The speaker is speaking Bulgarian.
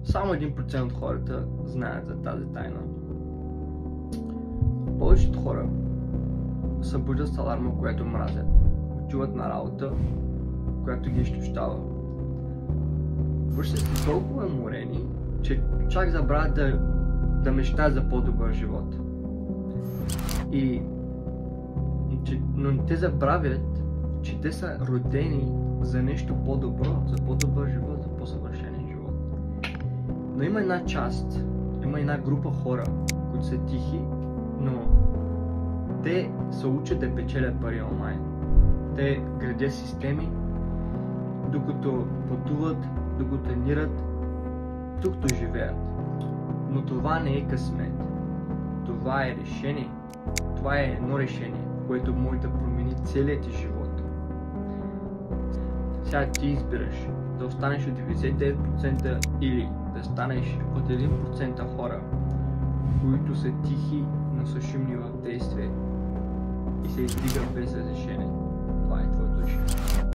Само 1% от хората знаят за тази тайна. Повечето хора събуждат с аларма, която мразят. Отиват на работа, която ги изтощава. Вършат се толкова уморени, че чак забравят да мечтаят за по-добър живот. Но те забравят, че те са родени за нещо по-добро, за по-добър живот, за по-съвършен живот. Но има една група хора, които са тихи, но те се учат да печелят пари онлайн. Те градят системи, докато пътуват, докато тренират, докато живеят. Но това не е късмет. Това е решение. Това е едно решение, което може да промени целият ти живот. Сега ти избираш да останеш от 99% или да станеш от 1% хора, които са тихи, но са шумни в действие и се издигат без разрешение. Това е твоето решение.